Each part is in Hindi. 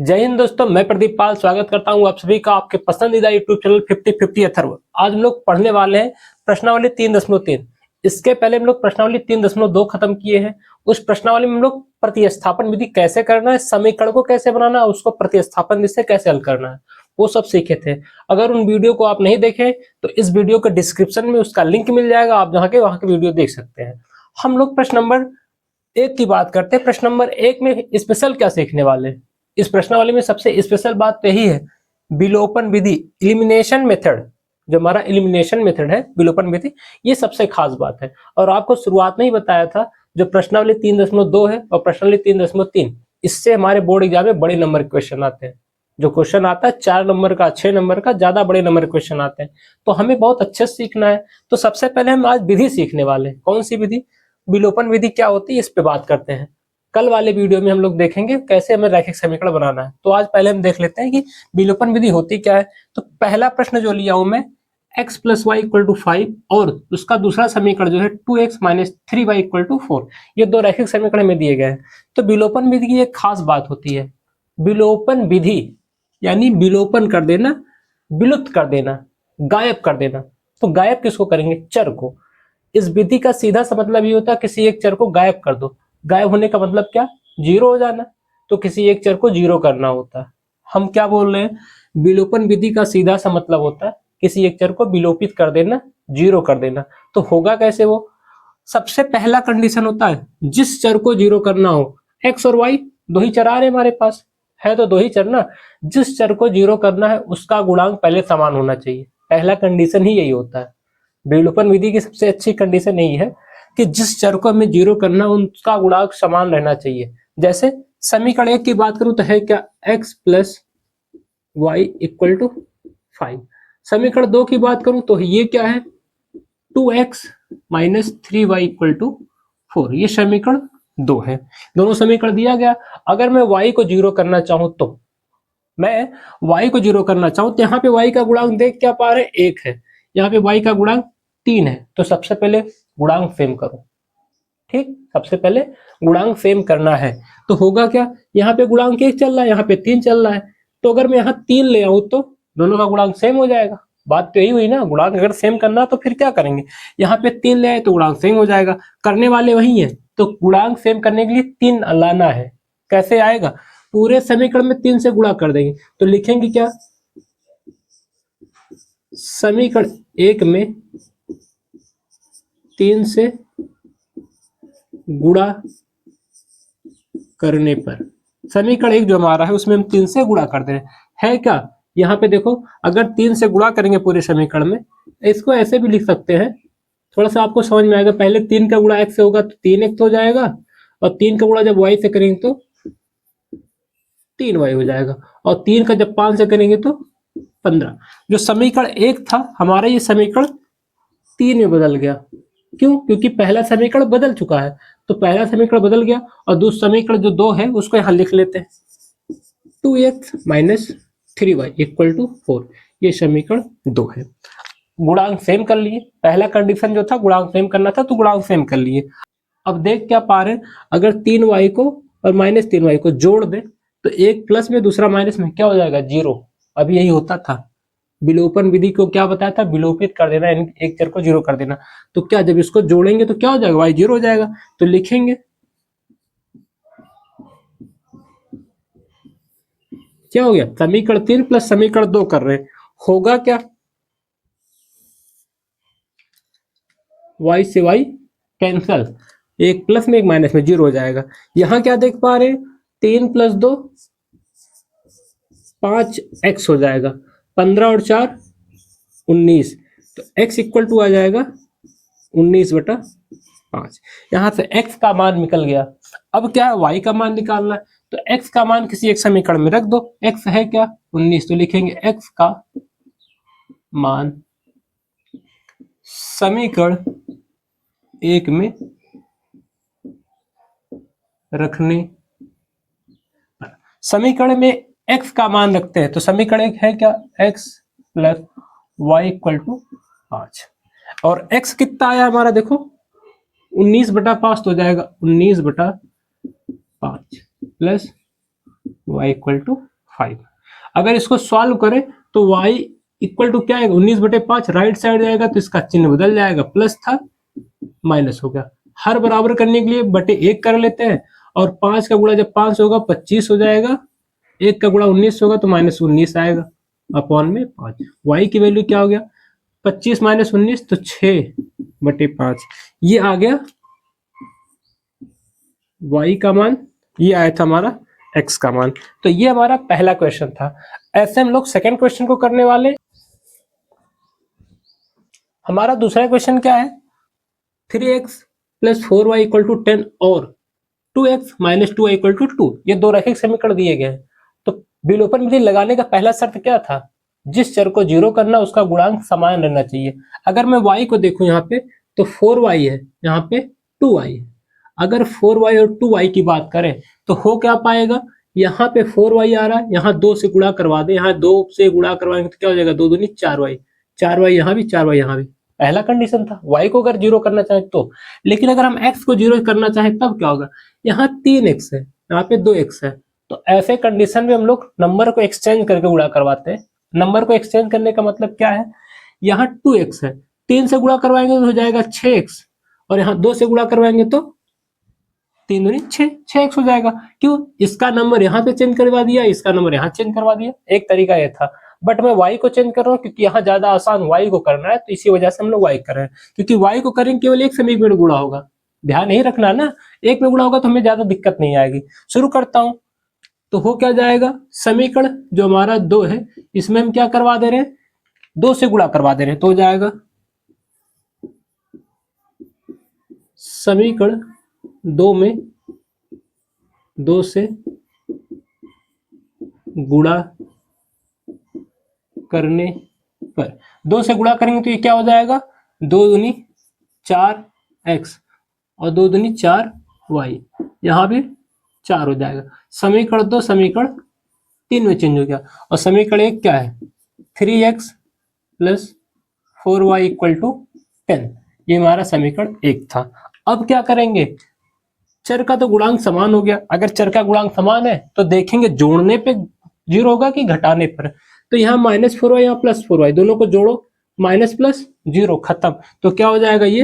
जय हिंद दोस्तों, मैं प्रदीप पाल स्वागत करता हूं आप सभी का आपके पसंदीदा यूट्यूब चैनल 50-50 अथर्व। आज हम लोग पढ़ने वाले हैं प्रश्नावली 3.3। इसके पहले हम लोग प्रश्नावली 3.2 खत्म किए हैं। उस प्रश्नावली में हम लोग प्रतिस्थापन विधि कैसे करना है, समीकरण को कैसे बनाना है, उसको प्रतिस्थापन विधि से कैसे हल करना है, वो सब सीखे थे। अगर उन वीडियो को आप नहीं देखे तो इस वीडियो के डिस्क्रिप्शन में उसका लिंक मिल जाएगा, आप वहां के वीडियो देख सकते हैं। हम लोग प्रश्न नंबर 1 की बात करते हैं। प्रश्न नंबर 1 में स्पेशल क्या सीखने वाले हैं। इस प्रश्नावली में सबसे स्पेशल बात तो यही है, विलोपन विधि, एलिमिनेशन मेथड। जो हमारा एलिमिनेशन मेथड है, विलोपन विधि, ये सबसे खास बात है। और आपको शुरुआत में ही बताया था, जो प्रश्नावली 3.2 है और प्रश्नावली 3.3, इससे हमारे बोर्ड एग्जाम में बड़े नंबर के क्वेश्चन आते हैं। जो क्वेश्चन आता है 4 नंबर का, 6 नंबर का, ज्यादा बड़े नंबर के क्वेश्चन आते हैं। तो हमें बहुत अच्छे से सीखना है। तो सबसे पहले हम आज विधि सीखने वाले हैं। कौन सी विधि? विलोपन विधि क्या होती है, इस पे बात करते हैं। कल वाले वीडियो में हम लोग देखेंगे कैसे हमें रैखिक समीकरण बनाना है। तो आज पहले हम देख लेते हैं कि विलोपन विधि होती क्या है। तो पहला प्रश्न जो लिया हूं मैं, x + y = 5 और उसका दूसरा समीकरण जो है 2x - 3y = 4। ये दो रैखिक समीकरण में दिए गए हैं। तो विलोपन विधि की एक खास बात होती है, विलोपन विधि यानी विलोपन कर देना, विलुप्त कर देना, गायब कर देना। तो गायब किसको करेंगे? चर को। इस विधि का सीधा सा मतलब ये होता है, किसी एक चर को गायब कर दो। गायब होने का मतलब क्या? जीरो हो जाना। तो किसी एक चर को जीरो करना होता है। हम क्या बोल रहे हैं? विलोपन विधि का सीधा सा मतलब होता है किसी एक चर को विलोपित कर देना, जीरो कर देना। तो होगा कैसे वो? सबसे पहला कंडीशन होता है, जिस चर को जीरो करना हो, एक्स और वाई दो ही चर आ रहे हमारे पास है, तो दो ही चर ना। जिस चर को जीरो करना है उसका गुणांक पहले समान होना चाहिए। पहला कंडीशन ही यही होता है। विलोपन विधि की सबसे अच्छी कंडीशन यही है कि जिस चर को हमें जीरो करना उसका गुणांक समान रहना चाहिए। जैसे समीकरण 1 की बात करूं तो है क्या? x + y = 5। समीकरण 2 की बात करूं तो ये क्या है? 2x - 3y = 4। ये समीकरण 2 है। दोनों समीकरण दिया गया। अगर मैं y को जीरो करना चाहूं तो यहाँ पे y का गुणांक देख क्या पा रहे? 1 है। यहाँ पे y का गुणांक 3 है। तो सबसे पहले गुणांक सेम करो। ठीक, सबसे पहले गुणांक सेम करना है। तो होगा क्या? यहाँ पे गुणांक 1 चल रहा है, यहाँ पे 3 चल रहा है। तो अगर मैं यहाँ 3 ले आऊं तो दोनों का गुणांक सेम हो जाएगा। बात तो यही हुई ना। गुणांक अगर सेम करना तो फिर क्या करेंगे? यहाँ पे 3 ले आए तो गुणांक सेम हो जाएगा। करने वाले वही है, तो गुणांक सेम करने के लिए 3 लाना है। कैसे आएगा? पूरे समीकरण में 3 से गुणा कर देंगे। तो लिखेंगे क्या? समीकरण 1 में 3 से गुणा करने पर, समीकरण 1 जो हमारा है उसमें हम 3 से गुणा कर दे रहे हैं क्या? यहाँ पे देखो, अगर 3 से गुणा करेंगे पूरे समीकरण में, इसको ऐसे भी लिख सकते हैं, थोड़ा सा आपको समझ में आएगा। पहले 3 का गुणा x से होगा तो 3x हो जाएगा, और 3 का गुणा जब y से करेंगे तो 3y हो जाएगा, और 3 का जब 5 से करेंगे तो 15। जो समीकरण 1 था हमारा, ये समीकरण 3 में बदल गया। क्यों? क्योंकि पहला समीकरण बदल चुका है। तो पहला समीकरण बदल गया, और दूसरा समीकरण जो 2 है उसको यहां लिख लेते हैं, 2x - 3y = 4। ये समीकरण 2 है। गुणांक सेम कर लिए। पहला कंडीशन जो था गुणांक सेम करना था, तो गुणांक सेम कर लिए। अब देख क्या पा रहे हैं, अगर 3y को और -3y को जोड़ दे तो एक प्लस में दूसरा माइनस में क्या हो जाएगा? 0। अभी यही होता था। विलोपन विधि को क्या बताया था? विलोपित कर देना, एक चर को जीरो कर देना। तो क्या, जब इसको जोड़ेंगे तो क्या हो जाएगा? y 0 हो जाएगा। तो लिखेंगे क्या हो गया? समीकरण 3 प्लस समीकरण 2 कर रहे हैं। होगा क्या? y से y कैंसल, एक प्लस में एक माइनस में 0 हो जाएगा। यहां क्या देख पा रहे हैं? 3 + 2 5x हो जाएगा, 15 और 4 19। तो x = आ जाएगा 19/5। यहां से x का मान निकल गया। अब क्या है? y का मान निकालना है। तो x का मान किसी एक समीकरण में रख दो। x है क्या? 19। तो लिखेंगे x का मान समीकरण 1 में रखने पर, समीकरण में x का मान रखते हैं तो समीकरण 1 है क्या? x + y = 5। और x कितना आया हमारा? देखो 19/5 तो हो जाएगा 19/5 प्लस y = 5। अगर इसको सॉल्व करें तो y इक्वल टू क्या आएगा, 19/5 राइट साइड जाएगा तो इसका चिन्ह बदल जाएगा, प्लस था माइनस हो गया। हर बराबर करने के लिए बटे 1 कर लेते हैं, और 5 का गुणा जब 5 होगा 25 हो जाएगा, 1 का गुणा 19 होगा तो -19 आएगा अपॉन में 5। y की वैल्यू क्या हो गया, 25 - 19 तो 6/5। ये आ गया y का मान, ये आया था हमारा x का मान। तो ये हमारा पहला क्वेश्चन था। ऐसे हम लोग सेकंड क्वेश्चन को करने वाले। हमारा दूसरा क्वेश्चन क्या है, 3x + 4y = 10 और 2x - 2y = 2। ये दो रैखिक समीकरण दिए गए हैं। तो विलोपन विधि लगाने का पहला शर्त क्या था, जिस चर को 0 करना उसका गुणांक समान रहना चाहिए। अगर मैं y को देखूं यहाँ पे तो 4y है, यहाँ पे 2y है। अगर 4y और 2y की बात करें तो हो क्या पाएगा, यहाँ पे 4y आ रहा है, यहाँ 2 से गुणा करवा दे, यहाँ 2 से गुणा करवाएंगे तो क्या हो जाएगा, 2 दूनी 4y, 4y यहाँ भी 4y यहाँ भी। पहला कंडीशन था y को अगर 0 करना चाहे तो। लेकिन अगर हम x को 0 करना चाहे तब क्या होगा, यहाँ 3x है, यहाँ पे 2x है। तो ऐसे कंडीशन में हम लोग नंबर को एक्सचेंज करके गुणा करवाते हैं। नंबर को एक्सचेंज करने का मतलब क्या है, यहाँ 2x है, 3 से गुणा करवाएंगे तो हो जाएगा 6x, और यहाँ 2 से गुणा करवाएंगे तो 3 दूनी 6, 6x हो जाएगा। क्यों, इसका नंबर यहाँ पे चेंज करवा दिया, इसका नंबर यहाँ चेंज करवा दिया। एक तरीका ये था, बट मैं y को चेंज कर रहा हूँ क्योंकि यहाँ ज्यादा आसान y को करना है, तो इसी वजह से हम लोग y कर रहे हैं। क्योंकि y को करेंगे केवल एक समीकरण में गुणा होगा, ध्यान नहीं रखना ना, एक में गुणा होगा तो हमें ज्यादा दिक्कत नहीं आएगी। शुरू करता हूँ। तो हो क्या जाएगा, समीकरण जो हमारा 2 है इसमें हम क्या करवा दे रहे हैं, 2 से गुणा करवा दे रहे हैं, तो हो जाएगा समीकरण 2 में 2 से गुणा करने पर, 2 से गुणा करेंगे तो ये क्या हो जाएगा, 2 दूनी 4x और 2 दूनी 4y, यहाँ भी 4 हो जाएगा। समीकरण 2 समीकरण 3 में चेंज हो गया। और समीकरण 1 क्या है, 3x + 4y = 10। ये हमारा समीकरण 1 था। अब क्या करेंगे, चर का तो गुणांक समान हो गया। अगर चर का गुणांक समान है तो देखेंगे जोड़ने पे 0 होगा कि घटाने पर। तो यहाँ -4y यहाँ +4y, दोनों को जोड़ो, माइनस प्लस 0 खत्म। तो क्या हो जाएगा, ये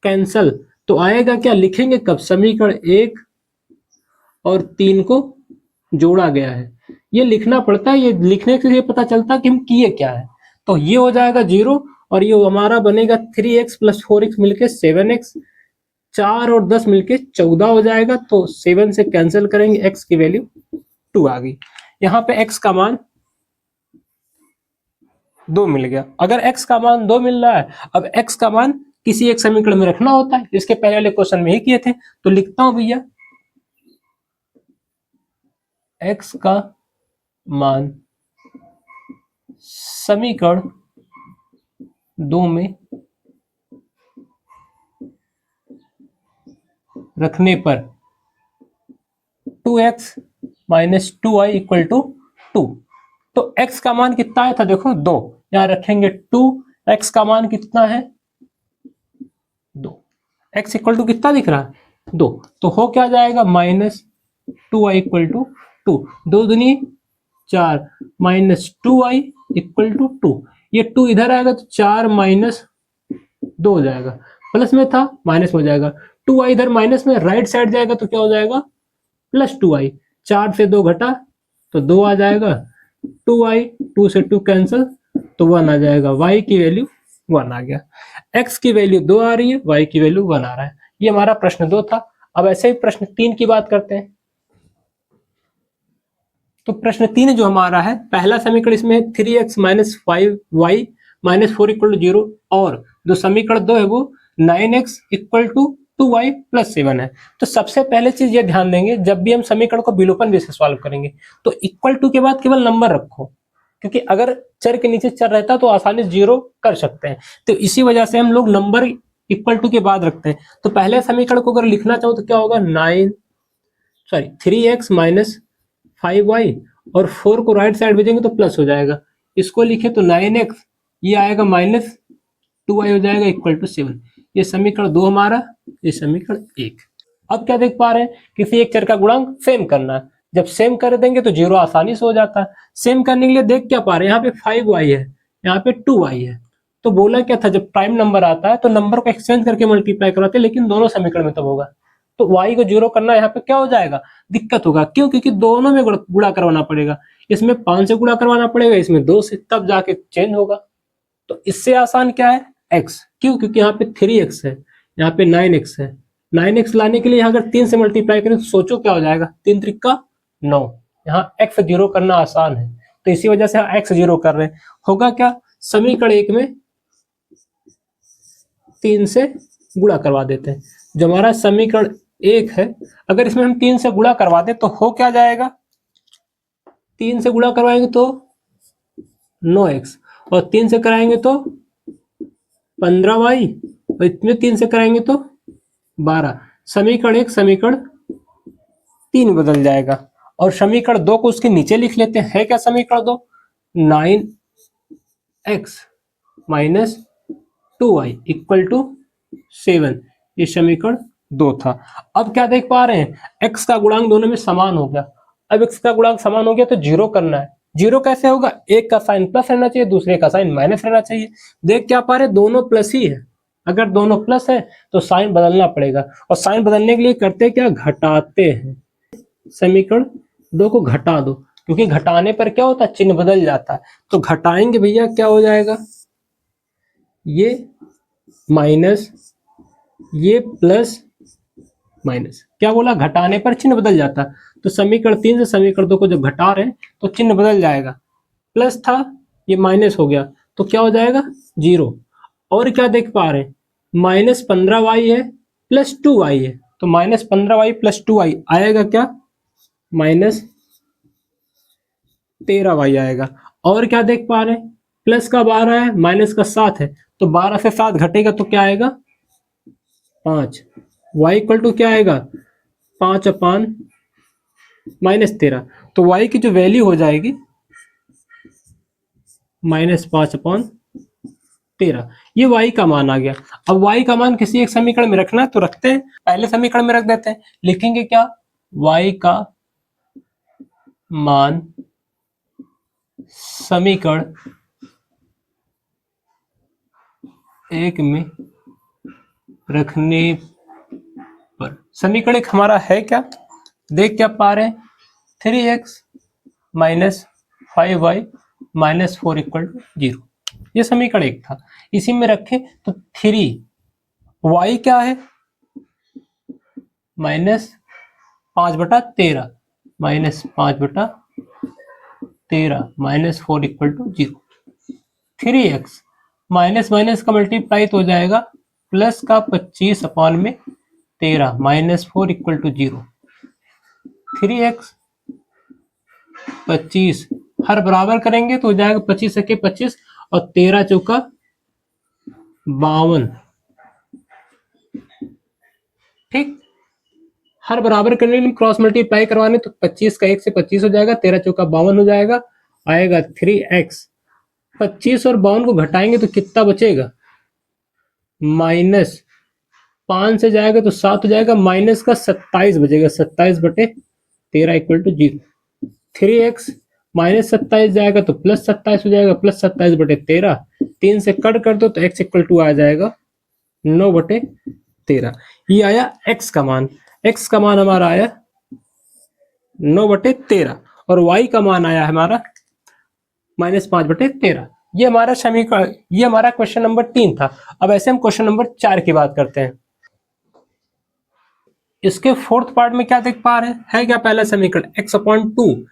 कैंसल। तो आएगा क्या, लिखेंगे कब, समीकरण 1 और 3 को जोड़ा गया है। ये लिखना पड़ता है, ये लिखने से ये पता चलता है कि हम किए क्या है। तो ये हो जाएगा 0 और ये हमारा बनेगा 3x + 4x मिलके 7x, 4 और 10 मिलके 14 हो जाएगा। तो 7 से कैंसिल करेंगे, x की वैल्यू 2 आ गई। यहाँ पे x का मान 2 मिल गया। अगर x का मान 2 मिल रहा है, अब x का मान किसी एक समीकरण में रखना होता है, इसके पहले वाले क्वेश्चन में ही किए थे। तो लिखता हूं भैया, x का मान समीकरण 2 में रखने पर 2x - 2y = 2। तो x का मान कितना आया था, देखो 2, यहां रखेंगे 2, x का मान कितना है 2, x = कितना दिख रहा है 2। तो हो क्या जाएगा, -2y = 2, 2 दूनी 4 -2y = 2। ये 2 इधर आएगा तो 4 - 2 हो जाएगा, प्लस में था माइनस में हो जाएगा। 2y इधर माइनस में राइट साइड जाएगा तो क्या हो जाएगा, +2y। 4 से 2 घटा तो 2 आ जाएगा, 2y, 2 से 2 कैंसिल तो 1 आ जाएगा। y की वैल्यू 1 आ गया, x की वैल्यू 2 आ रही है, y की वैल्यू 1 आ रहा है। ये हमारा प्रश्न 2 था। अब ऐसे ही प्रश्न 3 की बात करते हैं। तो प्रश्न 3 जो हमारा है, पहला समीकरण इसमें 3x - 5y - 4 = 0 और जो समीकरण 2 है वो 9x = 2y + 7 है। तो सबसे पहले चीज ये ध्यान देंगे, जब भी हम समीकरण को विलोपन विधि से सॉल्व करेंगे तो = के बाद केवल नंबर रखो, क्योंकि अगर चर के नीचे चर रहता तो आसानी से 0 कर सकते हैं। तो इसी वजह से हम लोग नंबर = के बाद रखते हैं। तो पहले समीकरण को अगर लिखना चाहो तो क्या होगा, 3x - 5y और 4 को राइट साइड भेजेंगे तो प्लस हो जाएगा। इसको लिखे तो 9x, ये आएगा -2y हो जाएगा = 7। ये समीकरण 2 हमारा, ये समीकरण 1। अब क्या देख पा रहे हैं, किसी एक चर का गुणांक सेम करना है। जब सेम कर देंगे तो 0 आसानी से हो जाता है। सेम करने के लिए देख क्या पा रहे हैं, यहाँ पे 5y है, यहाँ पे 2y है। तो बोला क्या था, जब प्राइम नंबर आता है तो नंबर को एक्सचेंज करके मल्टीप्लाई करवाते हैं, लेकिन दोनों समीकरण में तब होगा। तो y को 0 करना यहाँ पे क्या हो जाएगा, दिक्कत होगा। क्यों? क्योंकि दोनों में गुणा करवाना पड़ेगा। इसमें 5 से गुणा करवाना पड़ेगा, इसमें 2 से, तब जाके चेंज होगा। तो इससे आसान क्या है, x। क्यों? क्योंकि यहाँ पे 3x है, यहाँ पे 9x है। 9x लाने के लिए यहाँ अगर 3 से मल्टीप्लाई करें तो सोचो क्या हो जाएगा, 3 त्रिका 9। यहाँ x 0 करना आसान है, तो इसी वजह से x 0 कर रहे हैं। होगा क्या, समीकरण 1 में 3 से गुणा करवा देते हैं। जो हमारा समीकरण 1 है, अगर इसमें हम 3 से गुणा करवा दें तो हो क्या जाएगा, 3 से गुणा करवाएंगे तो 9x, और 3 से कराएंगे तो 15y, और इसमें 3 से कराएंगे तो 12। समीकरण 1 समीकरण 3 बदल जाएगा। और समीकरण 2 को उसके नीचे लिख लेते हैं। है क्या समीकरण 2, 9x minus 2y equal to 7। ये समीकरण 2 था। अब क्या देख पा रहे हैं, x का गुणांक दोनों में समान हो गया। अब x का गुणांक समान हो गया तो 0 करना है। 0 कैसे होगा, एक का साइन प्लस रहना चाहिए, दूसरे का साइन माइनस रहना चाहिए। देख क्या पा रहे, दोनों प्लस ही है। अगर दोनों प्लस है तो साइन बदलना पड़ेगा, और साइन बदलने के लिए करते क्या, घटाते हैं। समीकरण 2 को घटा दो, क्योंकि घटाने पर क्या होता है, चिन्ह बदल जाता है। तो घटाएंगे भैया, क्या हो जाएगा, ये माइनस, ये प्लस माइनस। क्या बोला, घटाने पर चिन्ह बदल जाता है। तो समीकरण 3 से समीकरण 2 को जब घटा रहे हैं तो चिन्ह बदल जाएगा। प्लस था, ये माइनस हो गया, तो क्या हो जाएगा 0। और क्या देख पा रहे हैं, माइनस 15y है प्लस 2y है, तो माइनस 15y प्लस 2y आएगा क्या, माइनस 13y आएगा। और क्या देख पा रहे हैं, प्लस का 12 है, माइनस का 7 है, तो 12 से 7 घटेगा तो क्या आएगा 5। y इक्वल टू क्या आएगा, 5 अपान माइनस 13। तो y की जो वैल्यू हो जाएगी माइनस 5 अपान 13। ये y का मान आ गया। अब y का मान किसी एक समीकरण में रखना है तो रखते हैं, पहले समीकरण में रख देते हैं। लिखेंगे क्या, y का मान समीकरण 1 में रखने पर, समीकरण 1 हमारा है क्या, देख क्या पा रहे हैं, 3x minus 5y minus 4 equal to 0। ये समीकरण 1 था। इसी में रखें तो 3y क्या है, minus 5/13 minus 5/13 minus 4 equal to 0। 3x minus minus का मल्टीप्लाई तो हो जाएगा प्लस का 25 अपान में 13 माइनस 4 इक्वल टू 0। 3x 25 हर बराबर करेंगे तो हो जाएगा 25 सके 25 और 13 चौका 52। ठीक, हर बराबर करने के लिए क्रॉस मल्टीप्लाई करवाने तो 25 का 1 से 25 हो जाएगा, 13 चौका 52 हो जाएगा, आएगा 3x। 25 और 52 को घटाएंगे तो कितना बचेगा, माइनस 5 से जाएगा तो 7 हो जाएगा, माइनस का 27 बचेगा, 27/13 इक्वल टू 0। 3x माइनस 27 जाएगा तो प्लस 27 हो जाएगा, प्लस 27/13, 3 से कट कर दो तो x इक्वल टू आ जाएगा 9/13। ये आया x का मान। x का मान हमारा आया 9/13 और y का मान आया हमारा माइनस 5/13। ये हमारा समीकरण, ये हमारा क्वेश्चन नंबर 3 था। अब ऐसे हम क्वेश्चन नंबर 4 की बात करते हैं। इसके फोर्थ पार्ट में क्या देख पा रहे हैं, है क्या पहला समीकरण x/2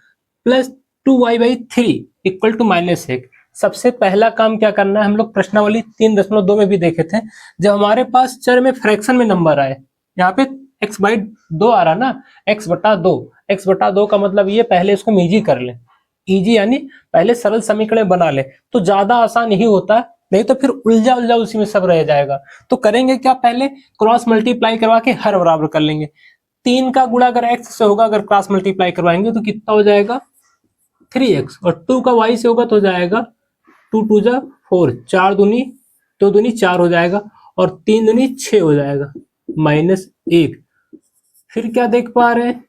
plus 2y/3 equal to -1। सबसे पहला काम क्या करना है, हम लोग प्रश्नावली 3.2 में भी देखे थे, जब हमारे पास चर में फ्रैक्शन में नंबर आए, यहाँ पे x/2 आ रहा ना, x/2, x/2 का मतलब ये, पहले इसको इजी कर ले, इजी यानी पहले सरल समीकरण बना ले तो ज्यादा आसान यही होता है, नहीं तो फिर उलझा उलझा उसी में सब रह जाएगा। तो करेंगे क्या, पहले क्रॉस मल्टीप्लाई करवा के हर बराबर कर लेंगे। 3 का गुणा अगर x से होगा, अगर क्रॉस मल्टीप्लाई करवाएंगे तो कितना हो जाएगा 3x, और 2 का y से होगा तो हो जाएगा 2 2 जा 4, 4 दूनी 2 दूनी 4 हो जाएगा, और 3 दूनी 6 हो जाएगा, -1। फिर क्या देख पा रहे हैं,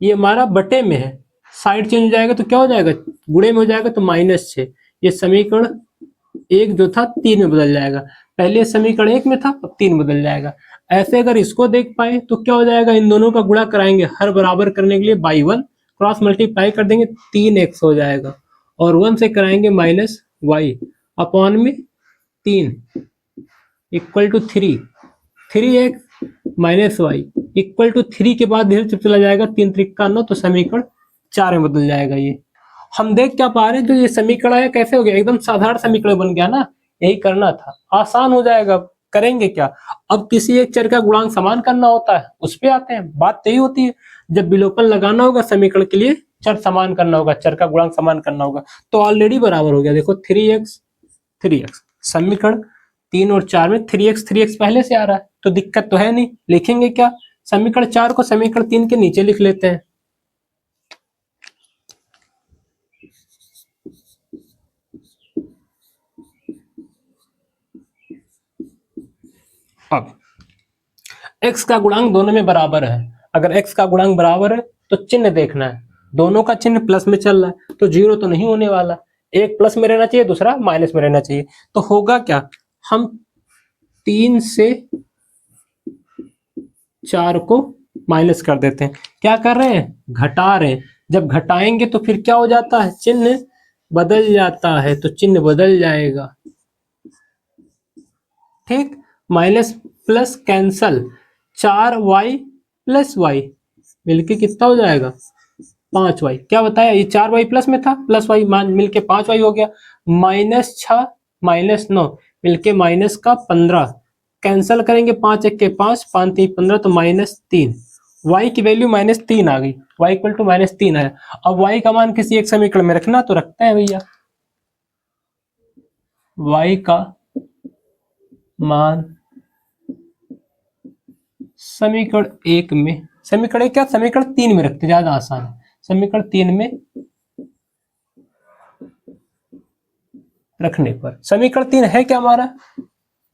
ये हमारा बटे में है, साइड चेंज हो जाएगा तो क्या हो जाएगा, गुणे में हो जाएगा तो -6। ये समीकरण 1 जो था 3 में बदल जाएगा, पहले समीकरण 1 में था अब 3 बदल जाएगा। ऐसे अगर इसको देख पाए तो क्या हो जाएगा, इन दोनों का गुणा कराएंगे हर बराबर करने के लिए बाई 1, क्रॉस मल्टीप्लाई कर देंगे 3x हो जाएगा, और 1 से कराएंगे -y अपॉन में 3 equal to 3, 3x -y equal to 3 के बाद धीरे चला जाएगा 3 त्रिक 9, तो समीकरण 4 में बदल जाएगा। ये हम देख क्या पा रहे हैं, जो ये समीकरण है कैसे हो गया, एकदम साधारण समीकरण बन गया ना, यही करना था, आसान हो जाएगा। करेंगे क्या, अब किसी एक चर का गुणांक समान करना होता है, उस पे आते हैं, बात यही होती है। जब विलोपन लगाना होगा समीकरण के लिए, चर समान करना होगा, चर का गुणांक समान करना होगा, तो ऑलरेडी बराबर हो गया। देखो 3x समीकरण 3 और 4 में 3x पहले से आ रहा है, तो दिक्कत तो है नहीं। लिखेंगे क्या, समीकरण 4 को समीकरण 3 के नीचे लिख लेते हैं। अब x का गुणांक दोनों में बराबर है, अगर x का गुणांक बराबर है तो चिन्ह देखना है, दोनों का चिन्ह प्लस में चल रहा है तो जीरो तो नहीं होने वाला, एक प्लस में रहना चाहिए दूसरा माइनस में रहना चाहिए। तो होगा क्या, हम 3 से 4 को माइनस कर देते हैं, क्या कर रहे हैं, घटा रहे हैं। जब घटाएंगे तो फिर क्या हो जाता है, चिन्ह बदल जाता है, तो चिन्ह बदल जाएगा, ठीक। Minus plus cancel, 4y plus y मिलके कितना हो जाएगा, 5y। क्या बताया, ये 4y प्लस में था, प्लस y मिलके 5y हो गया। -6 -9 मिलके माइनस का 15, कैंसल करेंगे 5 1 के 5, 5 3 15, तो -3। y की वैल्यू -3 आ गई, y इक्वल टू -3 है। अब y का मान किसी एक समीकरण में रखना, तो रखते हैं भैया, y का मान समीकरण 1 में, समीकरण क्या, समीकरण 3 में रखते, ज्यादा आसान है। समीकरण 3 में रखने पर समीकरण 3 है क्या हमारा,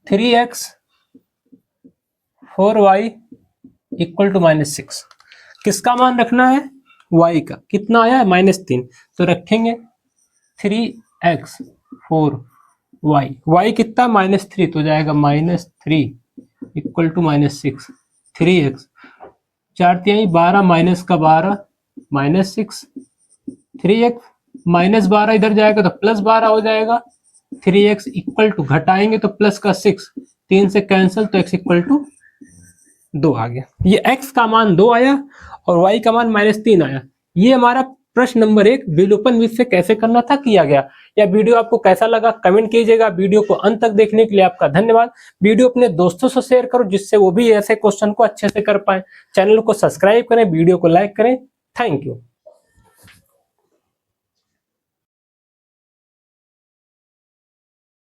3x 4y इक्वल टू -6। किसका मान रखना है, y का, कितना आया है -3, तो रखेंगे 3x 4y, y कितना -3, तो जाएगा -3 इक्वल टू -6, 3x 4 तिहाई 12 माइनस का 12 -6, 3x -12 इधर जाएगा तो +12 हो जाएगा, 3x इक्वल टू घटाएंगे तो प्लस का 6, 3 से कैंसिल तो x इक्वल टू 2 आ गया। ये x का मान 2 आया और y का मान -3 आया। ये हमारा प्रश्न नंबर 1 विलोपन विधि से कैसे करना था, किया गया। यह वीडियो आपको कैसा लगा कमेंट कीजिएगा। वीडियो को अंत तक देखने के लिए आपका धन्यवाद। वीडियो अपने दोस्तों से शेयर करो, जिससे वो भी ऐसे क्वेश्चन को अच्छे से कर पाए। चैनल को सब्सक्राइब करें, वीडियो को लाइक करें। Thank you.